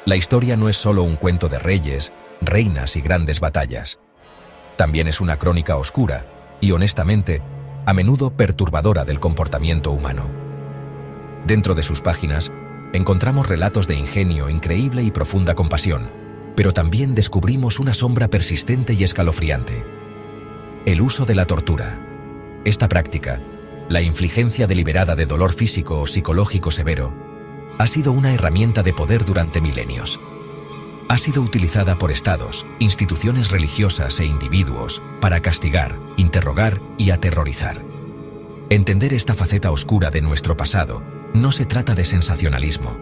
La historia no es solo un cuento de reyes, reinas y grandes batallas. También es una crónica oscura y, honestamente, a menudo perturbadora del comportamiento humano. Dentro de sus páginas, encontramos relatos de ingenio increíble y profunda compasión, pero también descubrimos una sombra persistente y escalofriante: el uso de la tortura. Esta práctica, la infligencia deliberada de dolor físico o psicológico severo, ha sido una herramienta de poder durante milenios. Ha sido utilizada por estados, instituciones religiosas e individuos para castigar, interrogar y aterrorizar. Entender esta faceta oscura de nuestro pasado no se trata de sensacionalismo.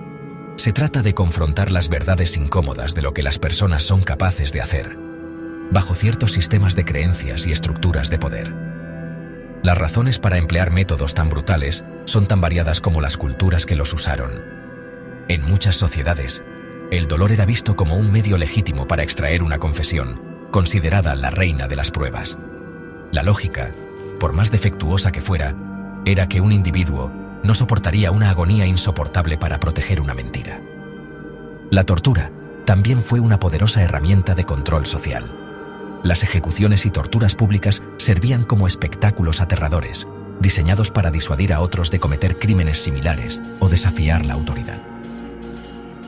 Se trata de confrontar las verdades incómodas de lo que las personas son capaces de hacer, bajo ciertos sistemas de creencias y estructuras de poder. Las razones para emplear métodos tan brutales son tan variadas como las culturas que los usaron. En muchas sociedades, el dolor era visto como un medio legítimo para extraer una confesión, considerada la reina de las pruebas. La lógica, por más defectuosa que fuera, era que un individuo no soportaría una agonía insoportable para proteger una mentira. La tortura también fue una poderosa herramienta de control social. Las ejecuciones y torturas públicas servían como espectáculos aterradores, diseñados para disuadir a otros de cometer crímenes similares o desafiar la autoridad.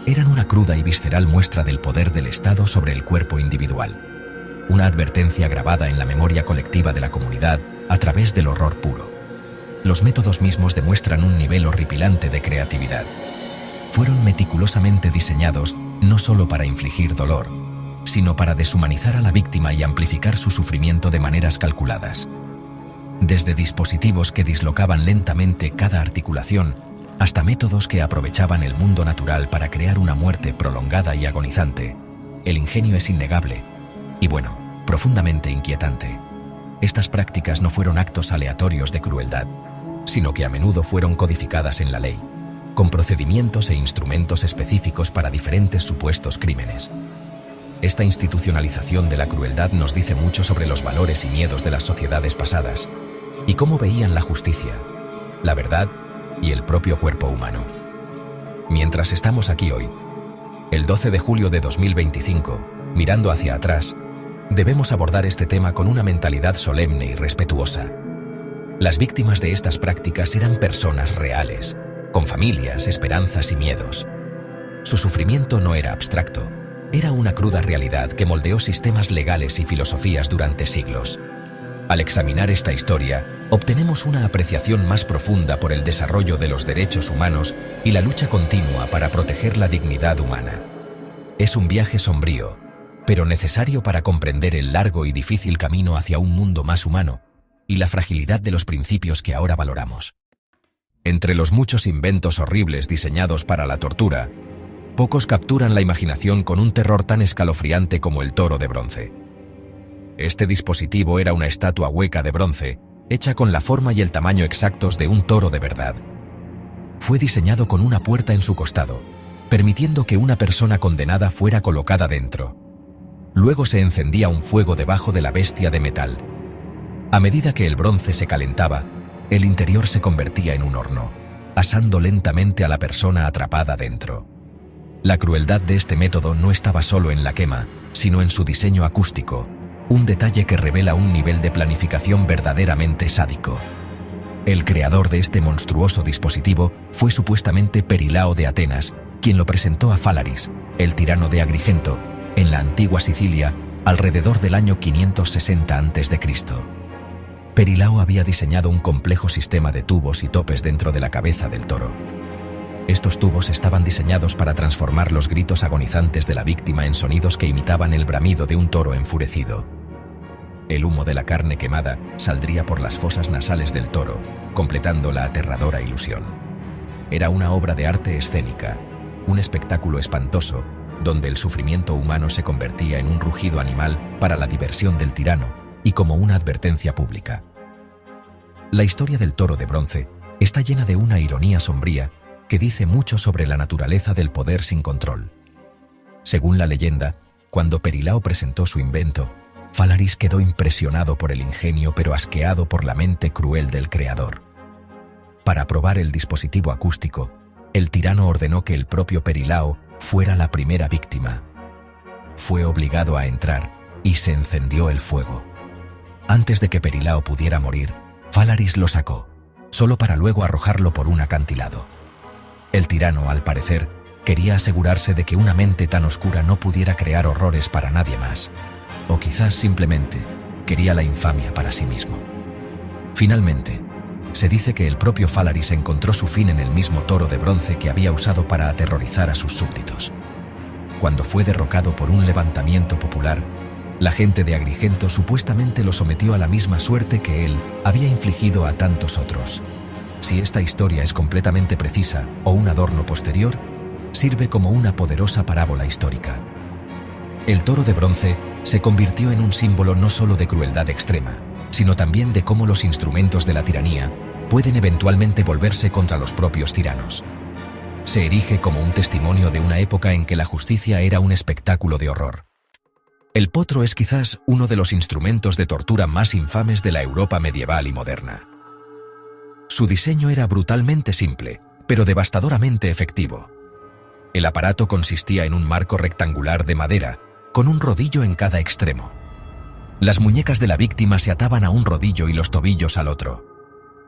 Eran una cruda y visceral muestra del poder del Estado sobre el cuerpo individual, una advertencia grabada en la memoria colectiva de la comunidad a través del horror puro. Los métodos mismos demuestran un nivel horripilante de creatividad. Fueron meticulosamente diseñados no solo para infligir dolor, sino para deshumanizar a la víctima y amplificar su sufrimiento de maneras calculadas. Desde dispositivos que dislocaban lentamente cada articulación, hasta métodos que aprovechaban el mundo natural para crear una muerte prolongada y agonizante, el ingenio es innegable y, bueno, profundamente inquietante. Estas prácticas no fueron actos aleatorios de crueldad, sino que a menudo fueron codificadas en la ley, con procedimientos e instrumentos específicos para diferentes supuestos crímenes. Esta institucionalización de la crueldad nos dice mucho sobre los valores y miedos de las sociedades pasadas y cómo veían la justicia, la verdad y el propio cuerpo humano. Mientras estamos aquí hoy, el 12 de julio de 2025, mirando hacia atrás, debemos abordar este tema con una mentalidad solemne y respetuosa. Las víctimas de estas prácticas eran personas reales, con familias, esperanzas y miedos. Su sufrimiento no era abstracto, era una cruda realidad que moldeó sistemas legales y filosofías durante siglos. Al examinar esta historia, obtenemos una apreciación más profunda por el desarrollo de los derechos humanos y la lucha continua para proteger la dignidad humana. Es un viaje sombrío, pero necesario para comprender el largo y difícil camino hacia un mundo más humano y la fragilidad de los principios que ahora valoramos. Entre los muchos inventos horribles diseñados para la tortura, pocos capturan la imaginación con un terror tan escalofriante como el toro de bronce. Este dispositivo era una estatua hueca de bronce, hecha con la forma y el tamaño exactos de un toro de verdad. Fue diseñado con una puerta en su costado, permitiendo que una persona condenada fuera colocada dentro. Luego se encendía un fuego debajo de la bestia de metal. A medida que el bronce se calentaba, el interior se convertía en un horno, asando lentamente a la persona atrapada dentro. La crueldad de este método no estaba solo en la quema, sino en su diseño acústico, un detalle que revela un nivel de planificación verdaderamente sádico. El creador de este monstruoso dispositivo fue supuestamente Perilao de Atenas, quien lo presentó a Fálaris, el tirano de Agrigento, en la antigua Sicilia, alrededor del año 560 a.C. Perilao había diseñado un complejo sistema de tubos y topes dentro de la cabeza del toro. Estos tubos estaban diseñados para transformar los gritos agonizantes de la víctima en sonidos que imitaban el bramido de un toro enfurecido. El humo de la carne quemada saldría por las fosas nasales del toro, completando la aterradora ilusión. Era una obra de arte escénica, un espectáculo espantoso, donde el sufrimiento humano se convertía en un rugido animal para la diversión del tirano y como una advertencia pública. La historia del toro de bronce está llena de una ironía sombría que dice mucho sobre la naturaleza del poder sin control. Según la leyenda, cuando Perilao presentó su invento, Fálaris quedó impresionado por el ingenio pero asqueado por la mente cruel del creador. Para probar el dispositivo acústico, el tirano ordenó que el propio Perilao fuera la primera víctima. Fue obligado a entrar y se encendió el fuego. Antes de que Perilao pudiera morir, Fálaris lo sacó, solo para luego arrojarlo por un acantilado. El tirano, al parecer, quería asegurarse de que una mente tan oscura no pudiera crear horrores para nadie más, o quizás simplemente quería la infamia para sí mismo. Finalmente, se dice que el propio Fálaris encontró su fin en el mismo toro de bronce que había usado para aterrorizar a sus súbditos. Cuando fue derrocado por un levantamiento popular, la gente de Agrigento supuestamente lo sometió a la misma suerte que él había infligido a tantos otros. Si esta historia es completamente precisa o un adorno posterior, sirve como una poderosa parábola histórica. El toro de bronce se convirtió en un símbolo no solo de crueldad extrema, sino también de cómo los instrumentos de la tiranía pueden eventualmente volverse contra los propios tiranos. Se erige como un testimonio de una época en que la justicia era un espectáculo de horror. El potro es quizás uno de los instrumentos de tortura más infames de la Europa medieval y moderna. Su diseño era brutalmente simple, pero devastadoramente efectivo. El aparato consistía en un marco rectangular de madera, con un rodillo en cada extremo. Las muñecas de la víctima se ataban a un rodillo y los tobillos al otro.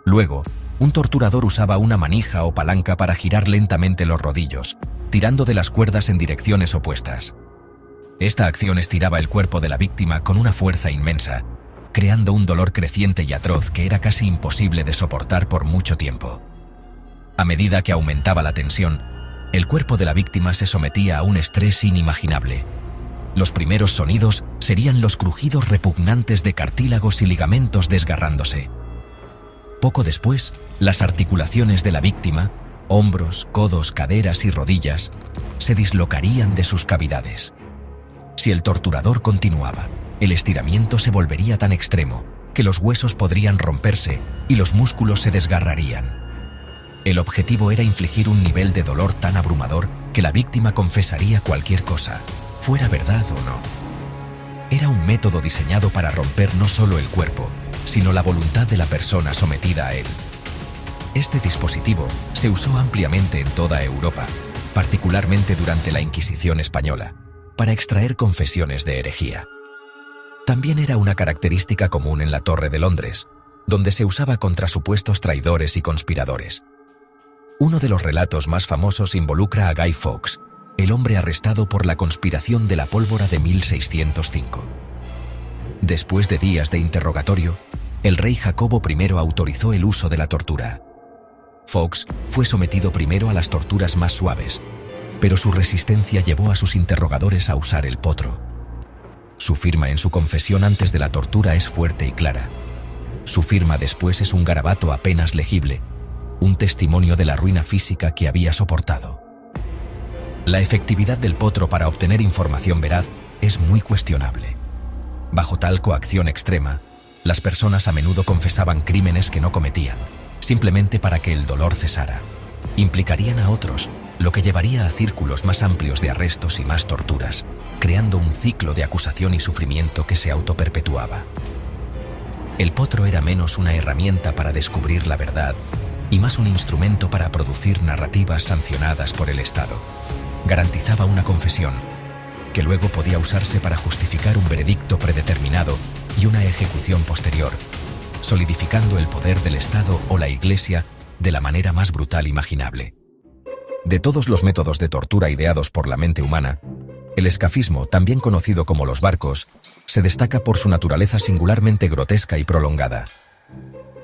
Luego, un torturador usaba una manija o palanca para girar lentamente los rodillos, tirando de las cuerdas en direcciones opuestas. Esta acción estiraba el cuerpo de la víctima con una fuerza inmensa, creando un dolor creciente y atroz que era casi imposible de soportar por mucho tiempo. A medida que aumentaba la tensión, el cuerpo de la víctima se sometía a un estrés inimaginable. Los primeros sonidos serían los crujidos repugnantes de cartílagos y ligamentos desgarrándose. Poco después, las articulaciones de la víctima, hombros, codos, caderas y rodillas, se dislocarían de sus cavidades. Si el torturador continuaba, el estiramiento se volvería tan extremo que los huesos podrían romperse y los músculos se desgarrarían. El objetivo era infligir un nivel de dolor tan abrumador que la víctima confesaría cualquier cosa, fuera verdad o no. Era un método diseñado para romper no solo el cuerpo, sino la voluntad de la persona sometida a él. Este dispositivo se usó ampliamente en toda Europa, particularmente durante la Inquisición española, para extraer confesiones de herejía. También era una característica común en la Torre de Londres, donde se usaba contra supuestos traidores y conspiradores. Uno de los relatos más famosos involucra a Guy Fawkes, el hombre arrestado por la conspiración de la pólvora de 1605. Después de días de interrogatorio, el rey Jacobo I autorizó el uso de la tortura. Fawkes fue sometido primero a las torturas más suaves, pero su resistencia llevó a sus interrogadores a usar el potro. Su firma en su confesión antes de la tortura es fuerte y clara. Su firma después es un garabato apenas legible, un testimonio de la ruina física que había soportado. La efectividad del potro para obtener información veraz es muy cuestionable. Bajo tal coacción extrema, las personas a menudo confesaban crímenes que no cometían, simplemente para que el dolor cesara. Implicarían a otros, lo que llevaría a círculos más amplios de arrestos y más torturas, creando un ciclo de acusación y sufrimiento que se autoperpetuaba. El potro era menos una herramienta para descubrir la verdad y más un instrumento para producir narrativas sancionadas por el Estado. Garantizaba una confesión, que luego podía usarse para justificar un veredicto predeterminado y una ejecución posterior, solidificando el poder del Estado o la Iglesia de la manera más brutal imaginable. De todos los métodos de tortura ideados por la mente humana, el escafismo, también conocido como los barcos, se destaca por su naturaleza singularmente grotesca y prolongada.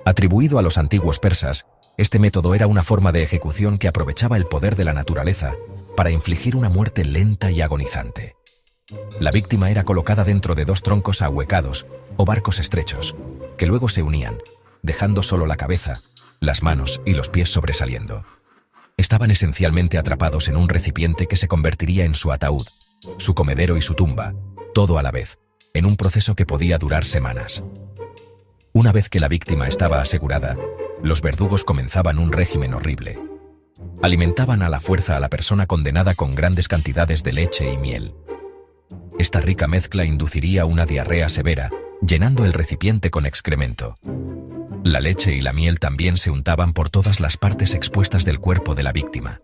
Atribuido a los antiguos persas, este método era una forma de ejecución que aprovechaba el poder de la naturaleza para infligir una muerte lenta y agonizante. La víctima era colocada dentro de dos troncos ahuecados o barcos estrechos, que luego se unían, dejando solo la cabeza, las manos y los pies sobresaliendo. Estaban esencialmente atrapados en un recipiente que se convertiría en su ataúd, su comedero y su tumba, todo a la vez, en un proceso que podía durar semanas. Una vez que la víctima estaba asegurada, los verdugos comenzaban un régimen horrible. Alimentaban a la fuerza a la persona condenada con grandes cantidades de leche y miel. Esta rica mezcla induciría una diarrea severa, llenando el recipiente con excremento. La leche y la miel también se untaban por todas las partes expuestas del cuerpo de la víctima.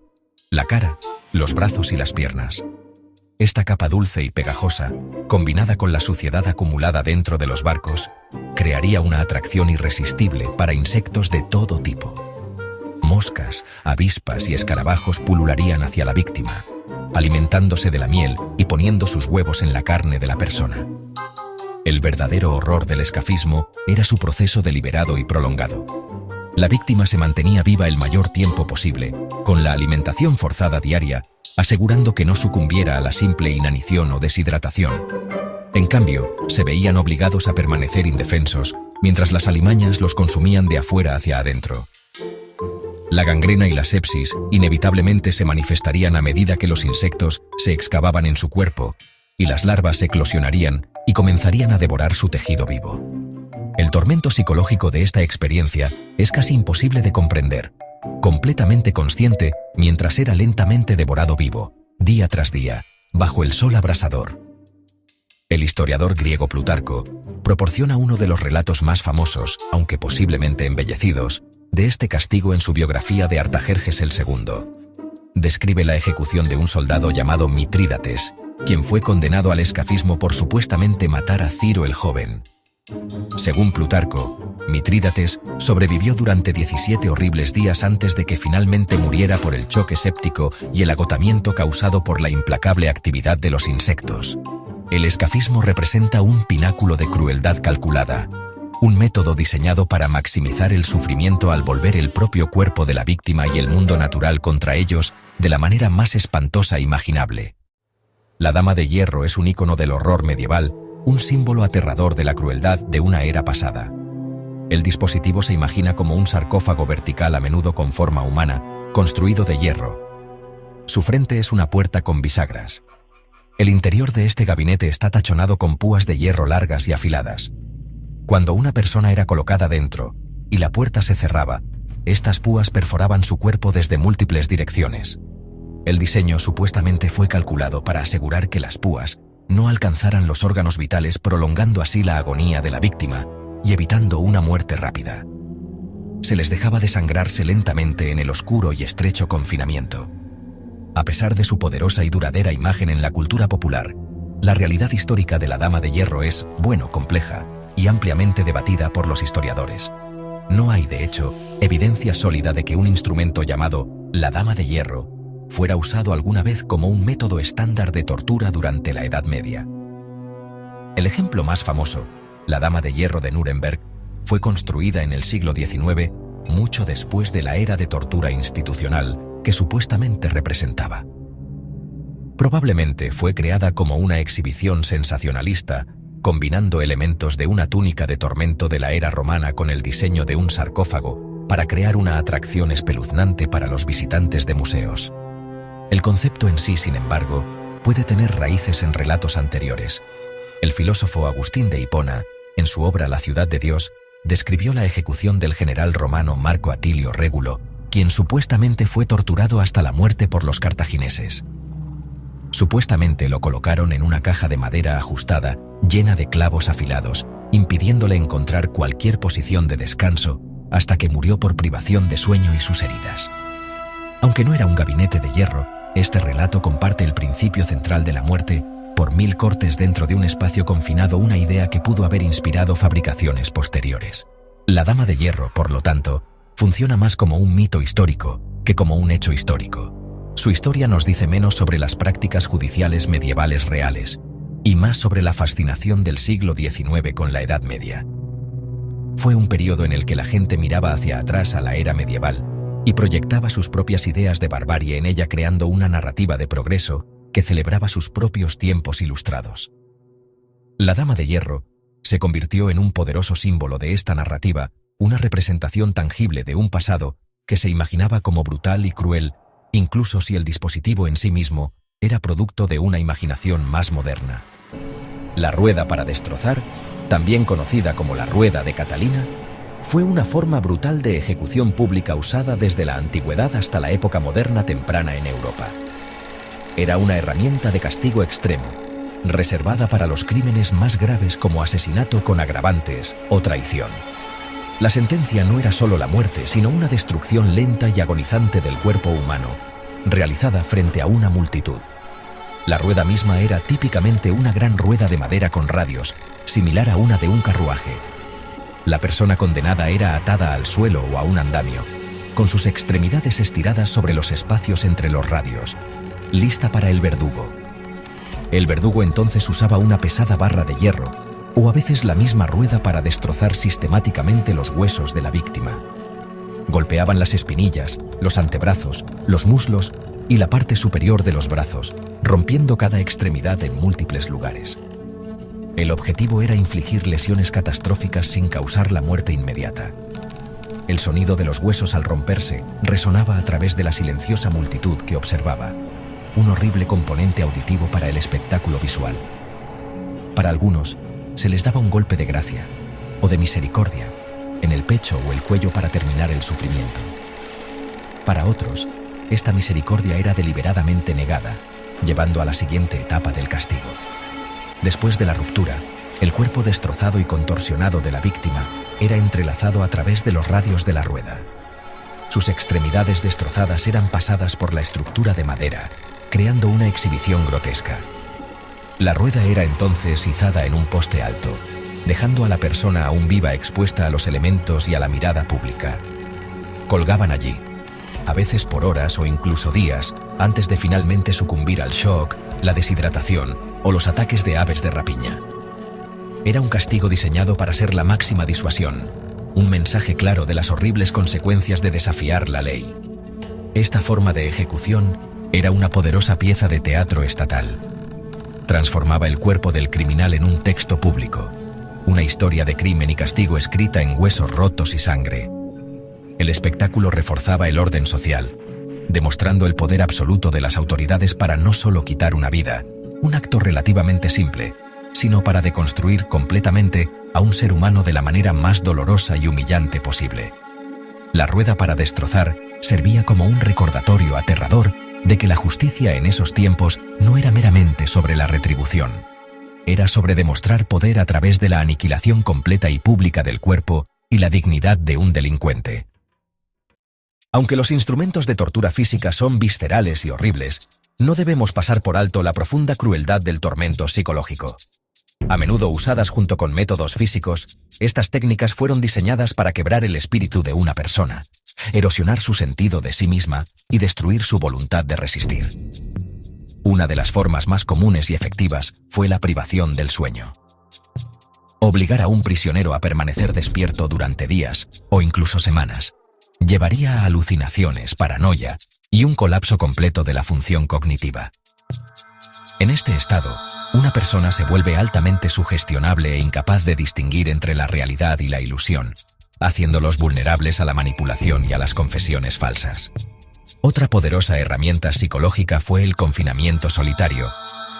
la cara, los brazos y las piernas. Esta capa dulce y pegajosa, combinada con la suciedad acumulada dentro de los barcos, crearía una atracción irresistible para insectos de todo tipo. Moscas, avispas y escarabajos pulularían hacia la víctima, alimentándose de la miel y poniendo sus huevos en la carne de la persona. El verdadero horror del escafismo era su proceso deliberado y prolongado. La víctima se mantenía viva el mayor tiempo posible, con la alimentación forzada diaria, asegurando que no sucumbiera a la simple inanición o deshidratación. En cambio, se veían obligados a permanecer indefensos, mientras las alimañas los consumían de afuera hacia adentro. La gangrena y la sepsis inevitablemente se manifestarían a medida que los insectos se excavaban en su cuerpo, y las larvas eclosionarían y comenzarían a devorar su tejido vivo. El tormento psicológico de esta experiencia es casi imposible de comprender, completamente consciente mientras era lentamente devorado vivo, día tras día, bajo el sol abrasador. El historiador griego Plutarco proporciona uno de los relatos más famosos, aunque posiblemente embellecidos, de este castigo en su biografía de Artajerjes el II. Describe la ejecución de un soldado llamado Mitrídates, quien fue condenado al escafismo por supuestamente matar a Ciro el joven. Según Plutarco, Mitrídates sobrevivió durante 17 horribles días antes de que finalmente muriera por el choque séptico y el agotamiento causado por la implacable actividad de los insectos. El escafismo representa un pináculo de crueldad calculada, un método diseñado para maximizar el sufrimiento al volver el propio cuerpo de la víctima y el mundo natural contra ellos de la manera más espantosa imaginable. La Dama de Hierro es un ícono del horror medieval, un símbolo aterrador de la crueldad de una era pasada. El dispositivo se imagina como un sarcófago vertical a menudo con forma humana, construido de hierro. Su frente es una puerta con bisagras. El interior de este gabinete está tachonado con púas de hierro largas y afiladas. Cuando una persona era colocada dentro y la puerta se cerraba, estas púas perforaban su cuerpo desde múltiples direcciones. El diseño supuestamente fue calculado para asegurar que las púas no alcanzaran los órganos vitales, prolongando así la agonía de la víctima y evitando una muerte rápida. Se les dejaba desangrarse lentamente en el oscuro y estrecho confinamiento. A pesar de su poderosa y duradera imagen en la cultura popular, la realidad histórica de la Dama de Hierro es, compleja y ampliamente debatida por los historiadores. No hay, de hecho, evidencia sólida de que un instrumento llamado la Dama de Hierro fuera usado alguna vez como un método estándar de tortura durante la Edad Media. El ejemplo más famoso, la Dama de Hierro de Nuremberg, fue construida en el siglo XIX, mucho después de la era de tortura institucional que supuestamente representaba. Probablemente fue creada como una exhibición sensacionalista, combinando elementos de una túnica de tormento de la era romana con el diseño de un sarcófago para crear una atracción espeluznante para los visitantes de museos. El concepto en sí, sin embargo, puede tener raíces en relatos anteriores. El filósofo Agustín de Hipona, en su obra La ciudad de Dios, describió la ejecución del general romano Marco Atilio Régulo, quien supuestamente fue torturado hasta la muerte por los cartagineses. Supuestamente lo colocaron en una caja de madera ajustada, llena de clavos afilados, impidiéndole encontrar cualquier posición de descanso, hasta que murió por privación de sueño y sus heridas. Aunque no era un gabinete de hierro, este relato comparte el principio central de la muerte por 1000 cortes dentro de un espacio confinado, una idea que pudo haber inspirado fabricaciones posteriores. La Dama de Hierro, por lo tanto, funciona más como un mito histórico que como un hecho histórico. Su historia nos dice menos sobre las prácticas judiciales medievales reales y más sobre la fascinación del siglo XIX con la Edad Media. Fue un periodo en el que la gente miraba hacia atrás a la era medieval y proyectaba sus propias ideas de barbarie en ella, creando una narrativa de progreso que celebraba sus propios tiempos ilustrados. La Dama de Hierro se convirtió en un poderoso símbolo de esta narrativa, una representación tangible de un pasado que se imaginaba como brutal y cruel, incluso si el dispositivo en sí mismo era producto de una imaginación más moderna. La rueda para destrozar, también conocida como la rueda de Catalina, fue una forma brutal de ejecución pública usada desde la antigüedad hasta la época moderna temprana en Europa. Era una herramienta de castigo extremo, reservada para los crímenes más graves como asesinato con agravantes o traición. La sentencia no era solo la muerte, sino una destrucción lenta y agonizante del cuerpo humano, realizada frente a una multitud. La rueda misma era típicamente una gran rueda de madera con radios, similar a una de un carruaje. La persona condenada era atada al suelo o a un andamio, con sus extremidades estiradas sobre los espacios entre los radios, lista para el verdugo. El verdugo entonces usaba una pesada barra de hierro, o a veces la misma rueda para destrozar sistemáticamente los huesos de la víctima. Golpeaban las espinillas, los antebrazos, los muslos y la parte superior de los brazos, rompiendo cada extremidad en múltiples lugares. El objetivo era infligir lesiones catastróficas sin causar la muerte inmediata. El sonido de los huesos al romperse resonaba a través de la silenciosa multitud que observaba, un horrible componente auditivo para el espectáculo visual. Para algunos, se les daba un golpe de gracia o de misericordia en el pecho o el cuello para terminar el sufrimiento. Para otros, esta misericordia era deliberadamente negada, llevando a la siguiente etapa del castigo. Después de la ruptura, el cuerpo destrozado y contorsionado de la víctima era entrelazado a través de los radios de la rueda. Sus extremidades destrozadas eran pasadas por la estructura de madera, creando una exhibición grotesca. La rueda era entonces izada en un poste alto, dejando a la persona aún viva expuesta a los elementos y a la mirada pública. Colgaban allí, a veces por horas o incluso días, antes de finalmente sucumbir al shock, la deshidratación o los ataques de aves de rapiña. Era un castigo diseñado para ser la máxima disuasión, un mensaje claro de las horribles consecuencias de desafiar la ley. Esta forma de ejecución era una poderosa pieza de teatro estatal. Transformaba el cuerpo del criminal en un texto público, una historia de crimen y castigo escrita en huesos rotos y sangre. El espectáculo reforzaba el orden social, demostrando el poder absoluto de las autoridades para no solo quitar una vida, un acto relativamente simple, sino para deconstruir completamente a un ser humano de la manera más dolorosa y humillante posible. La rueda para destrozar servía como un recordatorio aterrador de que la justicia en esos tiempos no era meramente sobre la retribución. Era sobre demostrar poder a través de la aniquilación completa y pública del cuerpo y la dignidad de un delincuente. Aunque los instrumentos de tortura física son viscerales y horribles, no debemos pasar por alto la profunda crueldad del tormento psicológico. A menudo usadas junto con métodos físicos, estas técnicas fueron diseñadas para quebrar el espíritu de una persona, erosionar su sentido de sí misma y destruir su voluntad de resistir. Una de las formas más comunes y efectivas fue la privación del sueño. Obligar a un prisionero a permanecer despierto durante días o incluso semanas llevaría a alucinaciones, paranoia y un colapso completo de la función cognitiva. En este estado, una persona se vuelve altamente sugestionable e incapaz de distinguir entre la realidad y la ilusión, haciéndolos vulnerables a la manipulación y a las confesiones falsas. Otra poderosa herramienta psicológica fue el confinamiento solitario,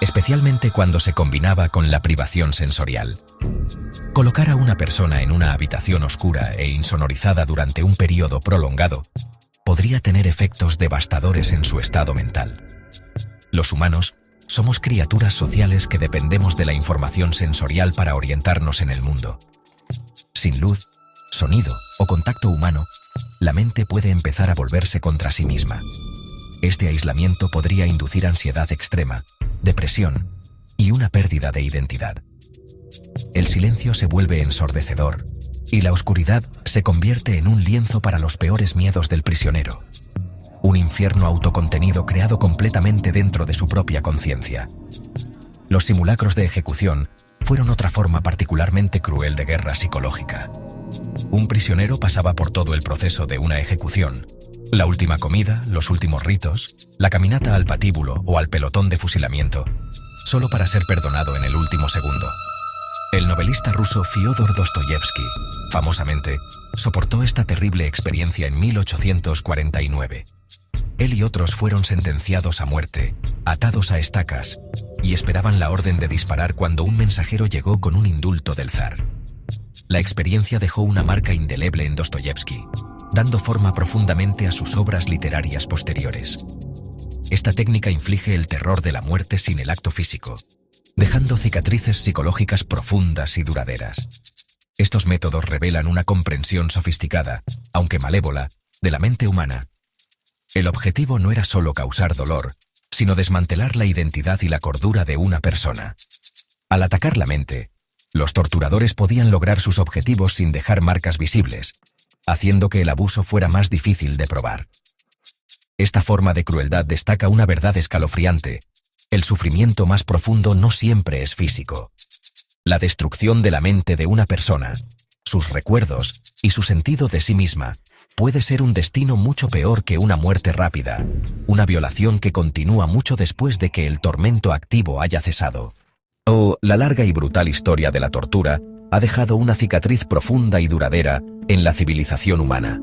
especialmente cuando se combinaba con la privación sensorial. Colocar a una persona en una habitación oscura e insonorizada durante un periodo prolongado podría tener efectos devastadores en su estado mental. Los humanos somos criaturas sociales que dependemos de la información sensorial para orientarnos en el mundo. Sin luz, sonido o contacto humano, la mente puede empezar a volverse contra sí misma. Este aislamiento podría inducir ansiedad extrema, depresión y una pérdida de identidad. El silencio se vuelve ensordecedor y la oscuridad se convierte en un lienzo para los peores miedos del prisionero. Un infierno autocontenido creado completamente dentro de su propia conciencia. Los simulacros de ejecución fueron otra forma particularmente cruel de guerra psicológica. Un prisionero pasaba por todo el proceso de una ejecución: la última comida, los últimos ritos, la caminata al patíbulo o al pelotón de fusilamiento, solo para ser perdonado en el último segundo. El novelista ruso Fyodor Dostoyevsky, famosamente, soportó esta terrible experiencia en 1849. Él y otros fueron sentenciados a muerte, atados a estacas, y esperaban la orden de disparar cuando un mensajero llegó con un indulto del zar. La experiencia dejó una marca indeleble en Dostoyevsky, dando forma profundamente a sus obras literarias posteriores. Esta técnica inflige el terror de la muerte sin el acto físico, dejando cicatrices psicológicas profundas y duraderas. Estos métodos revelan una comprensión sofisticada, aunque malévola, de la mente humana. El objetivo no era solo causar dolor, sino desmantelar la identidad y la cordura de una persona. Al atacar la mente, los torturadores podían lograr sus objetivos sin dejar marcas visibles, haciendo que el abuso fuera más difícil de probar. Esta forma de crueldad destaca una verdad escalofriante: el sufrimiento más profundo no siempre es físico. La destrucción de la mente de una persona, sus recuerdos y su sentido de sí misma puede ser un destino mucho peor que una muerte rápida, una violación que continúa mucho después de que el tormento activo haya cesado. La larga y brutal historia de la tortura ha dejado una cicatriz profunda y duradera en la civilización humana.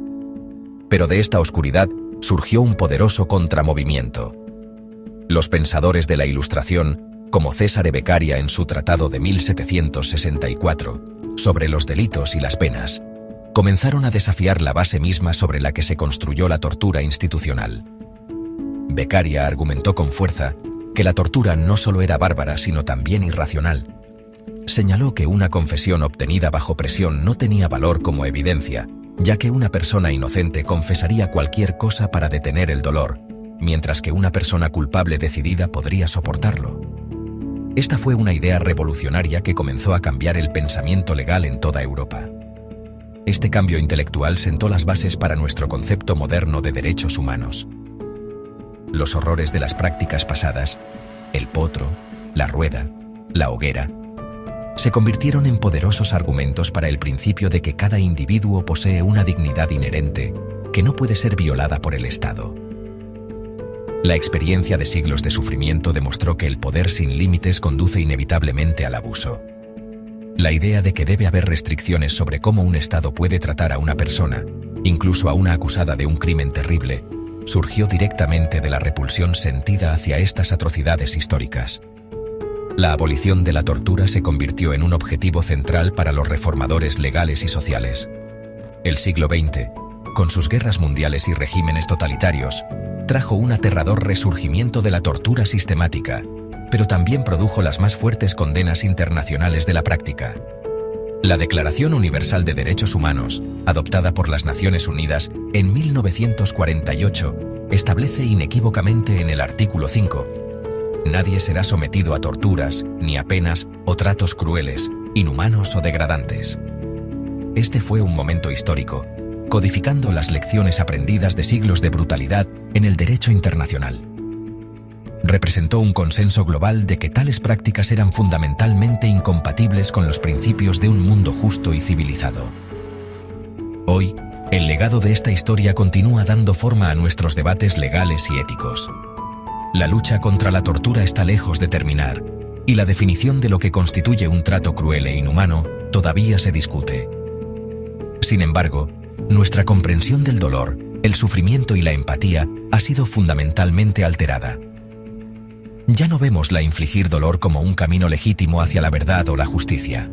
Pero de esta oscuridad surgió un poderoso contramovimiento. Los pensadores de la Ilustración, como Cesare Beccaria en su tratado de 1764, sobre los delitos y las penas, comenzaron a desafiar la base misma sobre la que se construyó la tortura institucional. Beccaria argumentó con fuerza que la tortura no solo era bárbara, sino también irracional. Señaló que una confesión obtenida bajo presión no tenía valor como evidencia, ya que una persona inocente confesaría cualquier cosa para detener el dolor, mientras que una persona culpable decidida podría soportarlo. Esta fue una idea revolucionaria que comenzó a cambiar el pensamiento legal en toda Europa. Este cambio intelectual sentó las bases para nuestro concepto moderno de derechos humanos. Los horrores de las prácticas pasadas, el potro, la rueda, la hoguera, se convirtieron en poderosos argumentos para el principio de que cada individuo posee una dignidad inherente que no puede ser violada por el Estado. La experiencia de siglos de sufrimiento demostró que el poder sin límites conduce inevitablemente al abuso. La idea de que debe haber restricciones sobre cómo un Estado puede tratar a una persona, incluso a una acusada de un crimen terrible, surgió directamente de la repulsión sentida hacia estas atrocidades históricas. La abolición de la tortura se convirtió en un objetivo central para los reformadores legales y sociales. El siglo XX, con sus guerras mundiales y regímenes totalitarios, trajo un aterrador resurgimiento de la tortura sistemática, pero también produjo las más fuertes condenas internacionales de la práctica. La Declaración Universal de Derechos Humanos, adoptada por las Naciones Unidas en 1948, establece inequívocamente en el artículo 5: nadie será sometido a torturas, ni a penas o tratos crueles, inhumanos o degradantes. Este fue un momento histórico, codificando las lecciones aprendidas de siglos de brutalidad en el derecho internacional. Representó un consenso global de que tales prácticas eran fundamentalmente incompatibles con los principios de un mundo justo y civilizado. Hoy, el legado de esta historia continúa dando forma a nuestros debates legales y éticos. La lucha contra la tortura está lejos de terminar, y la definición de lo que constituye un trato cruel e inhumano todavía se discute. Sin embargo, nuestra comprensión del dolor, el sufrimiento y la empatía ha sido fundamentalmente alterada. Ya no vemos la infligir dolor como un camino legítimo hacia la verdad o la justicia.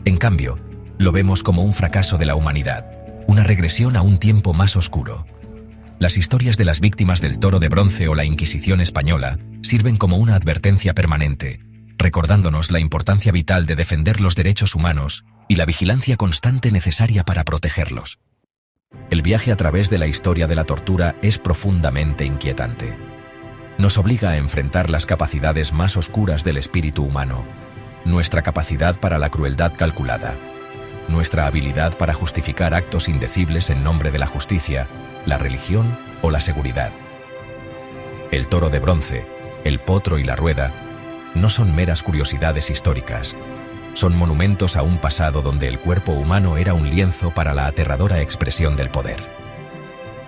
En cambio, lo vemos como un fracaso de la humanidad, una regresión a un tiempo más oscuro. Las historias de las víctimas del Toro de Bronce o la Inquisición española sirven como una advertencia permanente, recordándonos la importancia vital de defender los derechos humanos y la vigilancia constante necesaria para protegerlos. El viaje a través de la historia de la tortura es profundamente inquietante. Nos obliga a enfrentar las capacidades más oscuras del espíritu humano, nuestra capacidad para la crueldad calculada, nuestra habilidad para justificar actos indecibles en nombre de la justicia, la religión o la seguridad. El Toro de Bronce, el potro y la rueda no son meras curiosidades históricas, son monumentos a un pasado donde el cuerpo humano era un lienzo para la aterradora expresión del poder.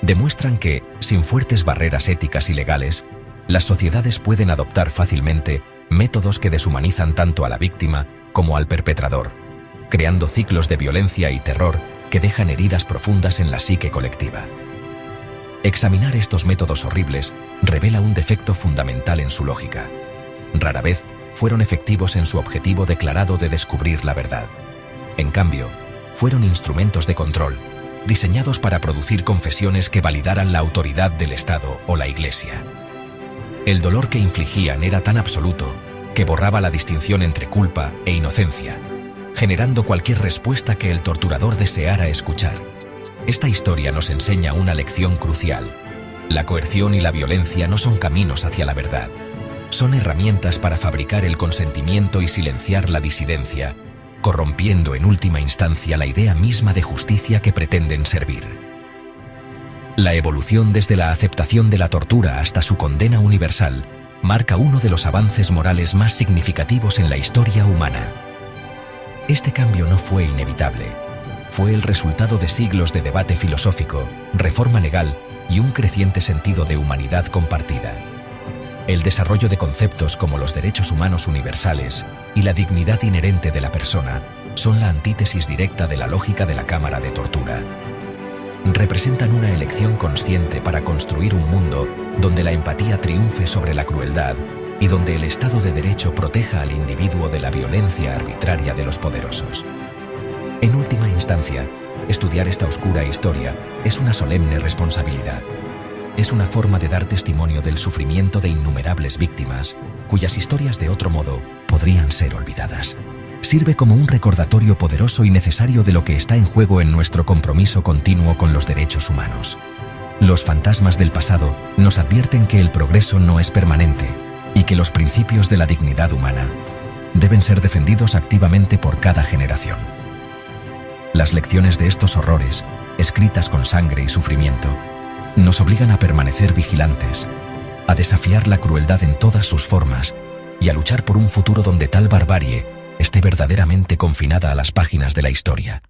Demuestran que, sin fuertes barreras éticas y legales, las sociedades pueden adoptar fácilmente métodos que deshumanizan tanto a la víctima como al perpetrador, creando ciclos de violencia y terror que dejan heridas profundas en la psique colectiva. Examinar estos métodos horribles revela un defecto fundamental en su lógica. Rara vez fueron efectivos en su objetivo declarado de descubrir la verdad. En cambio, fueron instrumentos de control, diseñados para producir confesiones que validaran la autoridad del Estado o la Iglesia. El dolor que infligían era tan absoluto que borraba la distinción entre culpa e inocencia, generando cualquier respuesta que el torturador deseara escuchar. Esta historia nos enseña una lección crucial. La coerción y la violencia no son caminos hacia la verdad. Son herramientas para fabricar el consentimiento y silenciar la disidencia, corrompiendo en última instancia la idea misma de justicia que pretenden servir. La evolución desde la aceptación de la tortura hasta su condena universal marca uno de los avances morales más significativos en la historia humana. Este cambio no fue inevitable. Fue el resultado de siglos de debate filosófico, reforma legal y un creciente sentido de humanidad compartida. El desarrollo de conceptos como los derechos humanos universales y la dignidad inherente de la persona son la antítesis directa de la lógica de la cámara de tortura. Representan una elección consciente para construir un mundo donde la empatía triunfe sobre la crueldad y donde el Estado de Derecho proteja al individuo de la violencia arbitraria de los poderosos. En última instancia, estudiar esta oscura historia es una solemne responsabilidad. Es una forma de dar testimonio del sufrimiento de innumerables víctimas, cuyas historias de otro modo podrían ser olvidadas. Sirve como un recordatorio poderoso y necesario de lo que está en juego en nuestro compromiso continuo con los derechos humanos. Los fantasmas del pasado nos advierten que el progreso no es permanente y que los principios de la dignidad humana deben ser defendidos activamente por cada generación. Las lecciones de estos horrores, escritas con sangre y sufrimiento, nos obligan a permanecer vigilantes, a desafiar la crueldad en todas sus formas y a luchar por un futuro donde tal barbarie esté verdaderamente confinada a las páginas de la historia.